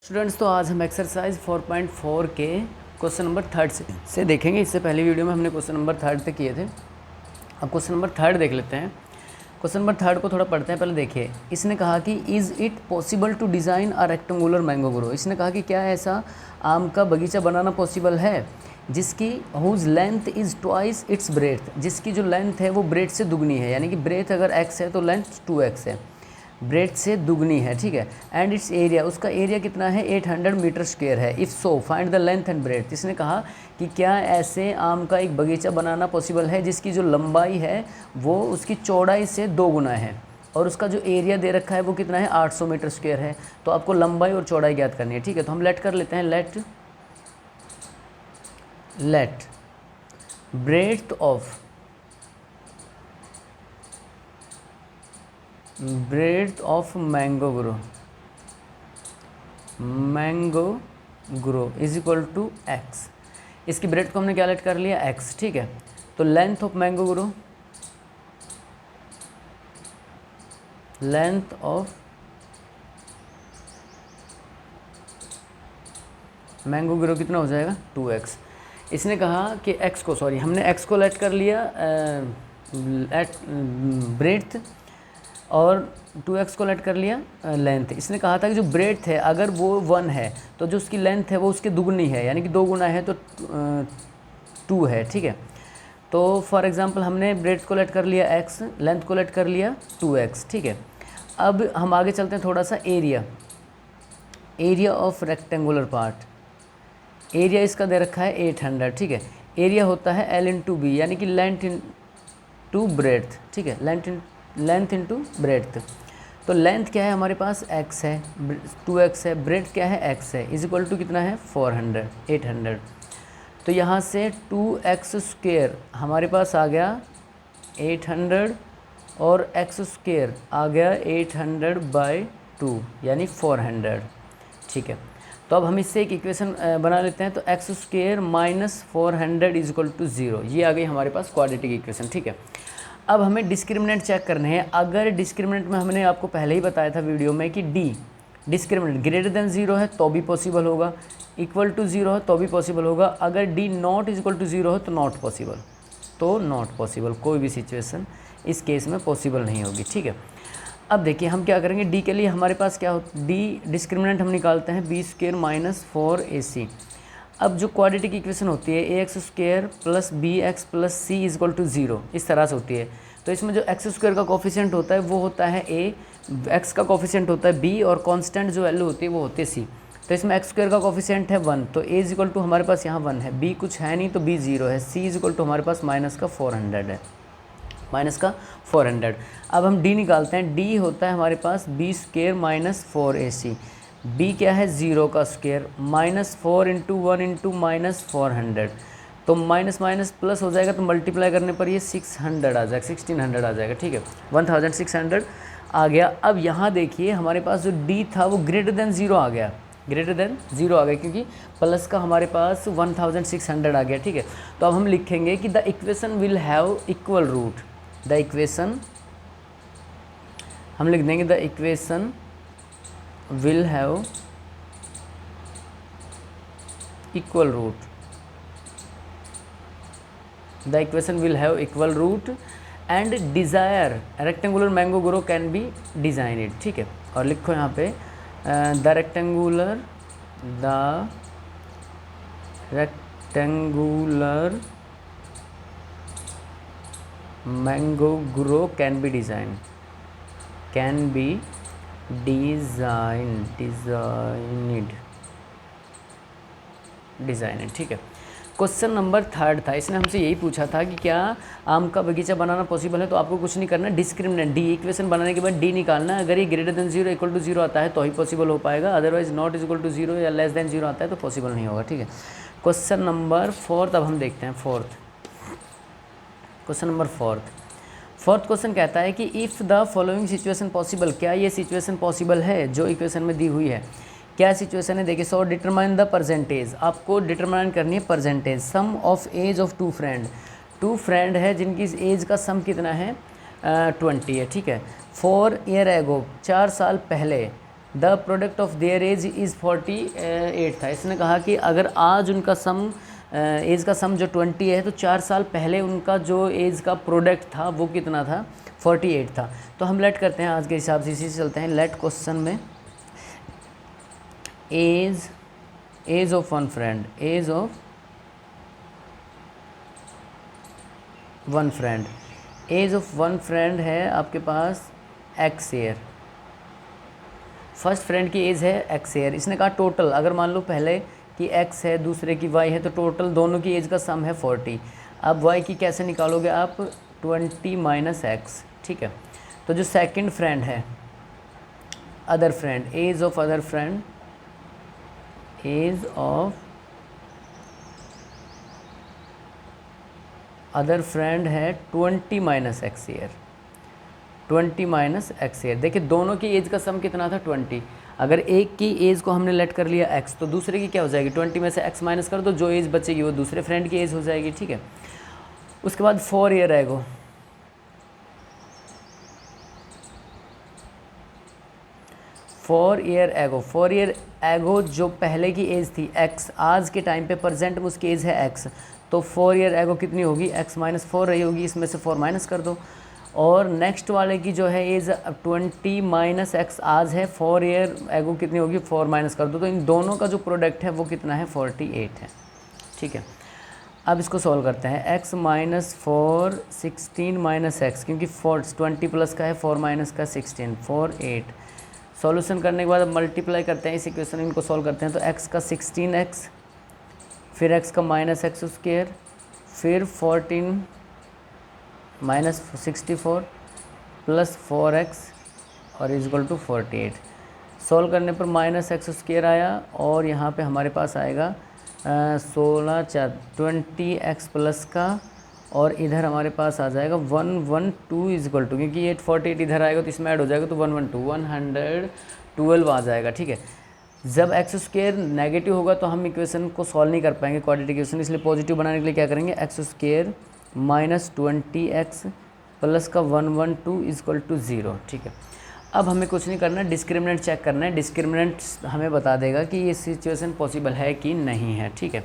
Students, तो आज हम एक्सरसाइज 4.4 के क्वेश्चन नंबर थर्ड से देखेंगे। इससे पहले वीडियो में हमने क्वेश्चन नंबर थर्ड पे किए थे। अब क्वेश्चन नंबर थर्ड देख लेते हैं। क्वेश्चन नंबर थर्ड को थोड़ा पढ़ते हैं। पहले देखिए, इसने कहा कि is it possible to design a rectangular mango grove. इसने कहा कि क्या ऐसा आम का बगीचा बनाना पॉसिबल है जिसकी whose length is twice its breadth, जिसकी जो लेंथ है वो ब्रेथ से दुगनी है। यानी कि ब्रेथ अगर x है तो लेंथ 2x है, ब्रेथ से दुगनी है, ठीक है। एंड इट्स एरिया, उसका एरिया कितना है, 800 मीटर स्क्वायर है। If so find the length and breadth. इसने कहा कि क्या ऐसे आम का एक बगीचा बनाना पॉसिबल है जिसकी जो लंबाई है वो उसकी चौड़ाई से 2 गुना है, और उसका जो एरिया दे रखा है वो कितना है, 800 मीटर स्क्वायर है। तो आपको लंबाई और चौड़ाई ज्ञात करनी है, ठीक है। तो हम लेट कर लेते हैं, let breadth of mango grove is equal to x. इसकी ब्रेथ को हमने क्या लेट कर लिया, एक्स, ठीक है। तो लेंथ ऑफ मैंगो ग्रो कितना हो जाएगा, 2x। इसने कहा कि x को, सॉरी हमने x को लेट कर लिया ब्रेथ, और 2x को लेट कर लिया लेंथ। इसने कहा था कि जो ब्रेथ है अगर वो 1 है तो जो उसकी लेंथ है वो उसके दुगनी है, यानी कि 2 गुना है तो 2 है, ठीक है। तो फॉर एग्जांपल हमने ब्रेथ को लेट कर लिया x, लेंथ को लेट कर लिया 2x, ठीक है। अब हम आगे चलते हैं थोड़ा सा। Area of rectangular part, area इसका दे रखा है 800, ठीक है। एरिया होता है L इंटू बी, यानी कि लेंथ इंटू ब्रेथ, ठीक है, लेंथ इंटू ब्रेथ। तो लेंथ क्या है हमारे पास, x है, 2x है, ब्रेथ क्या है, x है, इज इक्वल टू कितना है, 800। तो यहाँ से 2x स्क्वेयर हमारे पास आ गया 800, और x स्क्वेयर आ गया 800/2 यानी 400, ठीक है। तो अब हम इससे एक इक्वेशन बना लेते हैं। तो x square minus 400 is equal to 0, ये आ गई हमारे पास क्वाड्रेटिक इक्वेशन, ठीक है। अब हमें डिस्क्रिमिनेंट चेक करने हैं। अगर डिस्क्रिमिनेंट में हमने आपको पहले ही बताया था वीडियो में कि डी डिस्क्रिमिनेंट ग्रेटर देन 0 है तो भी पॉसिबल होगा, इक्वल टू 0 है तो भी पॉसिबल होगा, अगर D not is equal to 0 हो तो नॉट पॉसिबल, कोई भी सिचुएशन इस केस में पॉसिबल नहीं होगी, ठीक है। अब देखिए हम क्या करेंगे, डी के लिए हमारे पास क्या हो, डी डिस्क्रिमिनेंट हम निकालते हैं बी स्क्वेयर माइनस 4ac। अब जो क्वाड्रेटिक इक्वेशन होती है ax square plus bx plus c is equal to 0, इस तरह से होती है। तो इसमें जो x स्क्वेयर का कोफिशिएंट होता है वो होता है a, x का कोफिशिएंट होता है b, और कांस्टेंट जो वैल्यू होती है वो होती है c। तो इसमें x स्क्वेयर का कोफिशिएंट है 1, तो a इज इक्वल टू हमारे पास यहाँ 1 है, b कुछ है नहीं तो b 0 है, c इज इक्वल टू हमारे पास माइनस का 400। अब हम d निकालते हैं, d होता है हमारे पास b square minus 4ac। b क्या है, 0 का square, minus 4 into 1 into minus 400, तो माइनस माइनस प्लस हो जाएगा, तो मल्टीप्लाई करने पर ये 1600 आ जाएगा, 1600 आ जाएगा, ठीक है, 1600 आ गया। अब यहाँ देखिए हमारे पास जो d था वो ग्रेटर देन 0 आ गया, क्योंकि प्लस का हमारे पास 1600 आ गया, ठीक है। तो अब हम लिखेंगे कि the equation will have equal root, हम लिख देंगे the equation will have equal root, and desire rectangular mango grove can be designed, ठीक है। और लिखो यहाँ पे the rectangular mango grove can be designed, ठीक है। क्वेश्चन नंबर थर्ड था, इसने हमसे यही पूछा था कि क्या आम का बगीचा बनाना पॉसिबल है। तो आपको कुछ नहीं करना, डिस्क्रिमिनेंट डी इक्वेशन बनाने के बाद डी निकालना है। अगर ये ग्रेटर देन 0 इक्वल टू 0 आता है तो ही पॉसिबल हो पाएगा, otherwise not is equal to 0 या लेस देन 0 आता है तो पॉसिबल नहीं होगा, ठीक है। क्वेश्चन नंबर फोर्थ अब हम देखते हैं। फोर्थ क्वेश्चन कहता है कि if the following situation possible, क्या ये सिचुएशन पॉसिबल है जो इक्वेशन में दी हुई है। क्या सिचुएशन है, देखिए। सो डिटरमाइन द परसेंटेज, आपको डिटरमाइन करनी है percentage. Sum of age of two friend है जिनकी एज का सम कितना है, 20 है, ठीक है। 4 ईयर एगो, 4 साल पहले the product of their age is 48 था। इसने कहा कि अगर आज उनका सम एज का सम जो 20 है तो 4 साल पहले उनका जो एज का प्रोडक्ट था वो कितना था, 48 था। तो हम लेट करते हैं आज के हिसाब से, इसी से चलते हैं। लेट क्वेश्चन में age of one friend, age of one friend, age of one friend है आपके पास एक्स ईयर। फर्स्ट फ्रेंड की एज है एक्स ईयर। इसने कहा टोटल, अगर मान लो पहले की एक्स है दूसरे की वाई है तो टोटल दोनों की एज का सम है 40। अब वाई की कैसे निकालोगे आप, 20 माइनस एक्स, ठीक है। तो जो सेकंड फ्रेंड है, other friend, age of other friend, age of other friend है 20 minus x year, 20 minus x year. देखिए दोनों की एज का सम कितना था, 20। अगर एक की एज को हमने लेट कर लिया x, तो दूसरे की क्या हो जाएगी, 20 में से x माइनस कर दो, जो एज बचेगी वो दूसरे फ्रेंड की एज हो जाएगी, ठीक है। उसके बाद 4 year ago, four year ago जो पहले की एज थी x, आज के टाइम पे प्रेजेंट में उसकी एज है x, तो 4 ईयर एगो कितनी होगी, x माइनस 4 रही होगी, इसमें से 4 माइनस कर दो। और नेक्स्ट वाले की जो है एज 20 माइनस एक्स आज है, 4 ईयर एगो कितनी होगी, 4 माइनस कर दो। तो इन दोनों का जो प्रोडक्ट है वो कितना है, 48 है, ठीक है। अब इसको सॉल्व करते हैं। x माइनस 4 16 माइनस एक्स, क्योंकि 20 प्लस का है, 4 माइनस का 16, 4 8। सॉल्यूशन करने के बाद अब मल्टीप्लाई करते हैं इस इक्वेशन, इनको सॉल्व करते हैं। तो x का 16x, फिर x का माइनस एक्स स्क्वायर, फिर 14 माइनस 64 प्लस 4x और इजक्वल टू 48। सॉल्व करने पर माइनस एक्स स्क्वायर आया और यहाँ पे हमारे पास आएगा 16 4 20x प्लस का, और इधर हमारे पास आ जाएगा 112 इजक्वल टू, क्योंकि 848 इधर आएगा तो इसमें ऐड हो जाएगा तो 112 आ जाएगा, ठीक है। जब एक्स स्क्वायर नेगेटिव होगा तो हम इक्वेशन को सॉल्व नहीं कर पाएंगे, क्वाड्रेटिक इक्वेशन, इसलिए पॉजिटिव बनाने के लिए क्या करेंगे, x square minus 20x plus का 112 इजक्वल टू 0, ठीक है। अब हमें कुछ नहीं करना है, डिस्क्रिमिनेंट चेक करना है। डिस्क्रिमिनेंट हमें बता देगा कि ये सिचुएशन पॉसिबल है कि नहीं है, ठीक है।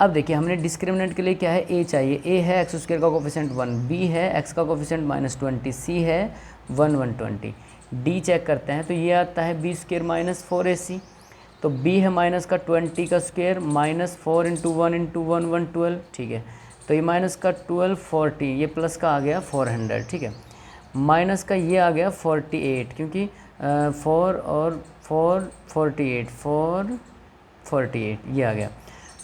अब देखिए हमने डिस्क्रिमिनेंट के लिए क्या है, a चाहिए। a है एक्स स्क्वायर का कोफिशिएंट 1, b है x का कोफिशिएंट -20, c है 120। d चेक करते हैं तो ये आता है b स्क्वायर माइनस 4ac। तो b है माइनस का 20 का स्क्वायर माइनस 4 इंटू 1 इंटू 1 112, ठीक है। तो ये माइनस का 12 40, ये प्लस का आ गया 400, ठीक है। माइनस का ये आ गया 48, क्योंकि 4 और 4 48 ये आ गया।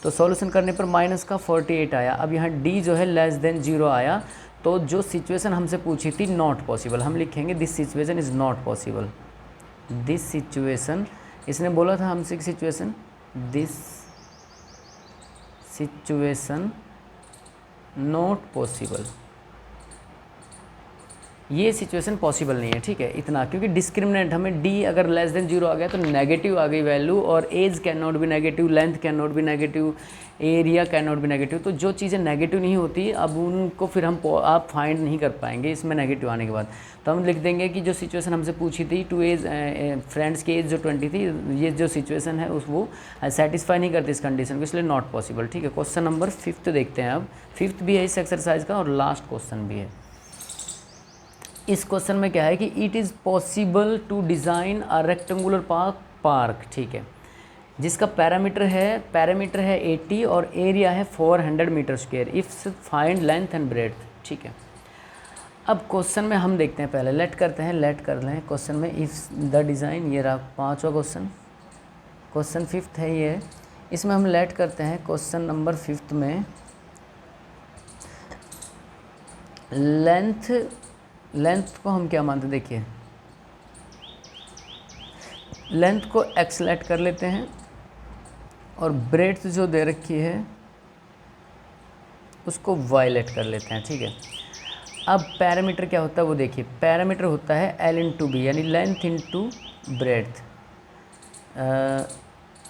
तो सॉल्यूशन करने पर माइनस का 48 आया। अब यहाँ d जो है लेस देन 0 आया, तो जो सिचुएशन हमसे पूछी थी नॉट पॉसिबल, हम लिखेंगे this situation is not possible. This situation, इसने बोला था हमसे कि situation, this situation not possible, ये सिचुएशन पॉसिबल नहीं है, ठीक है। इतना, क्योंकि डिस्क्रिमिनेंट हमें d अगर लेस देन 0 आ गया तो नेगेटिव आ गई वैल्यू, और age can not be negative, length can not be negative, area can not be negative. तो जो चीज़ें नेगेटिव नहीं होती अब उनको फिर आप फाइंड नहीं कर पाएंगे इसमें नेगेटिव आने के बाद। तो हम लिख देंगे कि जो सिचुएशन हमसे पूछी थी, टू एज फ्रेंड्स की एज जो 20 थी, ये जो सिचुएशन है उस वो सेटिस्फाई नहीं करती इस कंडीशन को, इसलिए नॉट पॉसिबल, ठीक है। क्वेश्चन नंबर 5 देखते हैं। अब 5 भी है इस एक्सरसाइज का और लास्ट क्वेश्चन भी है। इस क्वेश्चन में क्या है कि it is possible to design a rectangular park, ठीक है, जिसका पैरामीटर है 80 और एरिया है 400 metre square, if find length and breadth, ठीक है। अब क्वेश्चन में हम देखते हैं, पहले लेट करते हैं, लेट कर लें क्वेश्चन में, इफ़ द डिज़ाइन, ये रहा 5वां क्वेश्चन 5 है ये। इसमें हम लेट करते हैं क्वेश्चन नंबर 5 में लेंथ को हम क्या मानते हैं, देखिए लेंथ को x लेट कर लेते हैं और ब्रेड्थ जो दे रखी है उसको y लेट कर लेते हैं, ठीक है। अब पैरामीटर क्या होता है वो देखिए, पैरामीटर होता है L इंटू बी, यानी length into breadth,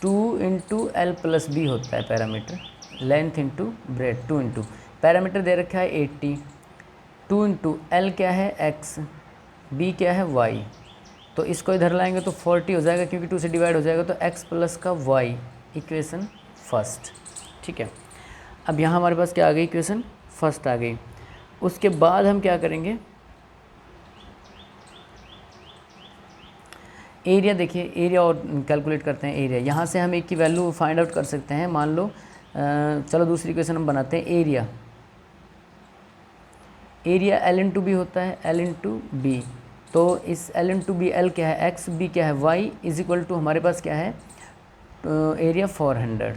2 into L plus B होता है parameter, length into breadth 2 into, parameter दे रखा है 80, 2 इंटू एल क्या है x, b क्या है y, तो इसको इधर लाएंगे तो 40 हो जाएगा, क्योंकि 2 से डिवाइड हो जाएगा, तो x प्लस का y, इक्वेशन फर्स्ट। ठीक है, अब यहाँ हमारे पास क्या आ गई, इक्वेशन फर्स्ट आ गई। उसके बाद हम क्या करेंगे, एरिया देखिए, एरिया और कैलकुलेट करते हैं। एरिया यहाँ से हम एक की वैल्यू फाइंड आउट कर सकते हैं। मान लो चलो दूसरी इक्वेशन हम बनाते हैं। Area L into B होता है, एल इन टू बी। तो इस L into B, L क्या है एक्स, बी क्या है वाई, इज इक्वल टू हमारे पास क्या है एरिया 400।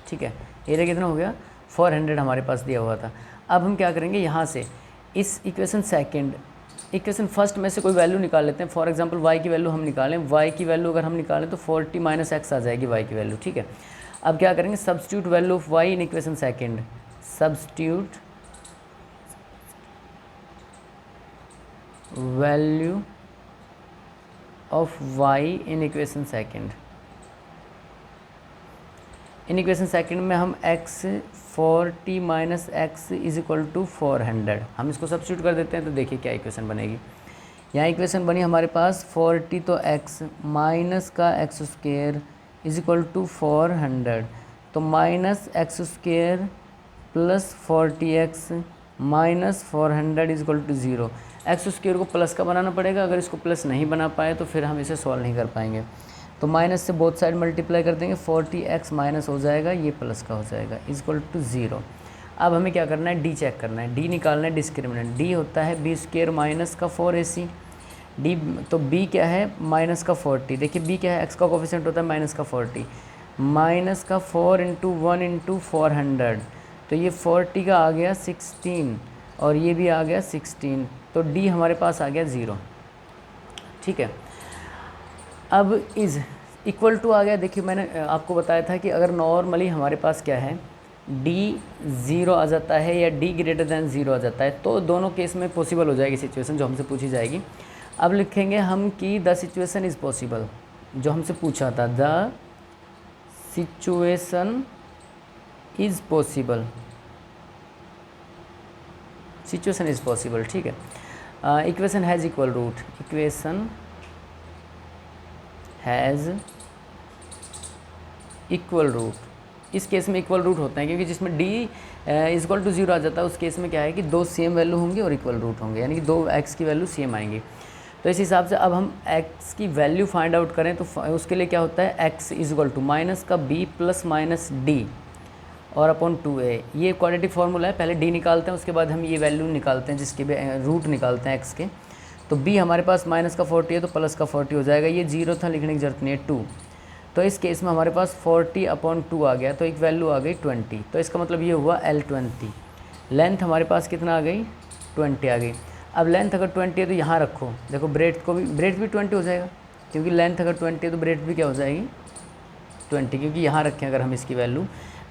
ठीक है, एरिया कितना हो गया 400 हमारे पास दिया हुआ था। अब हम क्या करेंगे, यहाँ से इस इक्वेशन सेकेंड, इक्वेशन फर्स्ट में से कोई वैल्यू निकाल लेते हैं। फॉर एग्जांपल वाई की वैल्यू हम निकालें, वाई की वैल्यू अगर हम निकालें तो 40 माइनस एक्स आ जाएगी वाई की वैल्यू। ठीक है, अब क्या करेंगे, substitute value of Y in equation second, substitute value of Y in equation second. In equation second में हम x 40 minus x is equal to 400, हम इसको सब्स्टिट्यूट कर देते हैं। तो देखिए क्या इक्वेशन बनेगी। यहाँ इक्वेशन बनी हमारे पास 40, तो x माइनस का x square is equal to 400, तो minus x square plus 40x minus 400 is equal to 0। X square को प्लस का बनाना पड़ेगा, अगर इसको प्लस नहीं बना पाए तो फिर हम इसे सॉल्व नहीं कर पाएंगे। तो माइनस से बोथ साइड मल्टीप्लाई कर देंगे, 40x माइनस हो जाएगा, ये प्लस का हो जाएगा, इज इक्वल टू 0। अब हमें क्या करना है, डी चेक करना है, डी निकालना है डिस्क्रिमिनेंट। डी होता है बी स्क्वेयर माइनस का 4ac, डी तो बी क्या है माइनस का 40। देखिए बी क्या है, एक्स का कोफिशिएंट होता है माइनस का 40, माइनस का 4 इंटू 1 इंटू 400, तो ये 40 का आ गया 16 और ये भी आ गया 16, तो डी हमारे पास आ गया 0। ठीक है, अब इज़ इक्वल टू आ गया। देखिए मैंने आपको बताया था कि अगर नॉर्मली हमारे पास क्या है, डी 0 आ जाता है या डी ग्रेटर दैन 0 आ जाता है, तो दोनों केस में पॉसिबल हो जाएगी सिचुएशन जो हमसे पूछी जाएगी। अब लिखेंगे हम कि द सिचुएशन इज़ पॉसिबल, जो हमसे पूछा था, the situation is possible, situation is possible. ठीक है, equation has equal root, equation has equal root. इस केस में इक्वल रूट होते हैं, क्योंकि जिसमें डी इज इक्वल टू 0 आ जाता है, उस केस में क्या है कि दो सेम वैल्यू होंगे और इक्वल रूट होंगे, यानी कि दो एक्स की वैल्यू सेम आएंगी। तो इस हिसाब से अब हम एक्स की वैल्यू फाइंड आउट करें तो उसके लिए क्या होता है, x is equal to minus का बी प्लस माइनस डी और अपॉन 2a, ये क्वाड्रेटिक फार्मूला है। पहले डी निकालते हैं, उसके बाद हम ये वैल्यू निकालते हैं जिसके भी रूट निकालते हैं एक्स के। तो b हमारे पास माइनस का 40 है तो प्लस का 40 हो जाएगा, ये 0 था लिखने की जरूरत नहीं है, 2। तो इस केस में हमारे पास 40 अपॉन 2 आ गया, तो एक वैल्यू आ गई 20। तो इसका मतलब ये हुआ L20। लेंथ हमारे पास कितना आ गई, 20 आ गई। अब लेंथ अगर 20 है तो यहाँ रखो, देखो ब्रेथ भी 20 हो जाएगा, क्योंकि लेंथ अगर 20 है तो ब्रेथ भी क्या हो जाएगी 20, क्योंकि यहाँ रखें अगर हम इसकी वैल्यू,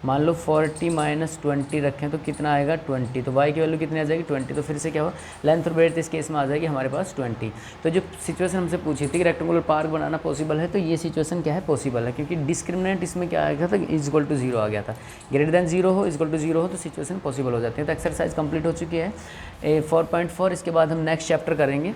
मान लो 40 माइनस 20 रखें तो कितना आएगा 20, तो y की वैल्यू कितनी आ जाएगी 20। तो फिर से क्या हुआ, लेंथ और ब्रेथ इस केस में आ जाएगी हमारे पास 20। तो जो सिचुएशन हमसे पूछी थी कि रेक्टेंगुलर पार्क बनाना पॉसिबल है, तो ये सिचुएशन क्या है, पॉसिबल है, क्योंकि डिस्क्रिमिनेंट इसमें क्या आ गया था, इज इक्वल टू 0 आ गया था। ग्रेटर दैन 0 हो, इज इक्वल टू 0 हो, तो सिचुएशन पॉसिबल हो जाती है। तो एक्सरसाइज कंप्लीट हो चुकी है 4.4। इसके बाद हम नेक्स्ट चैप्टर करेंगे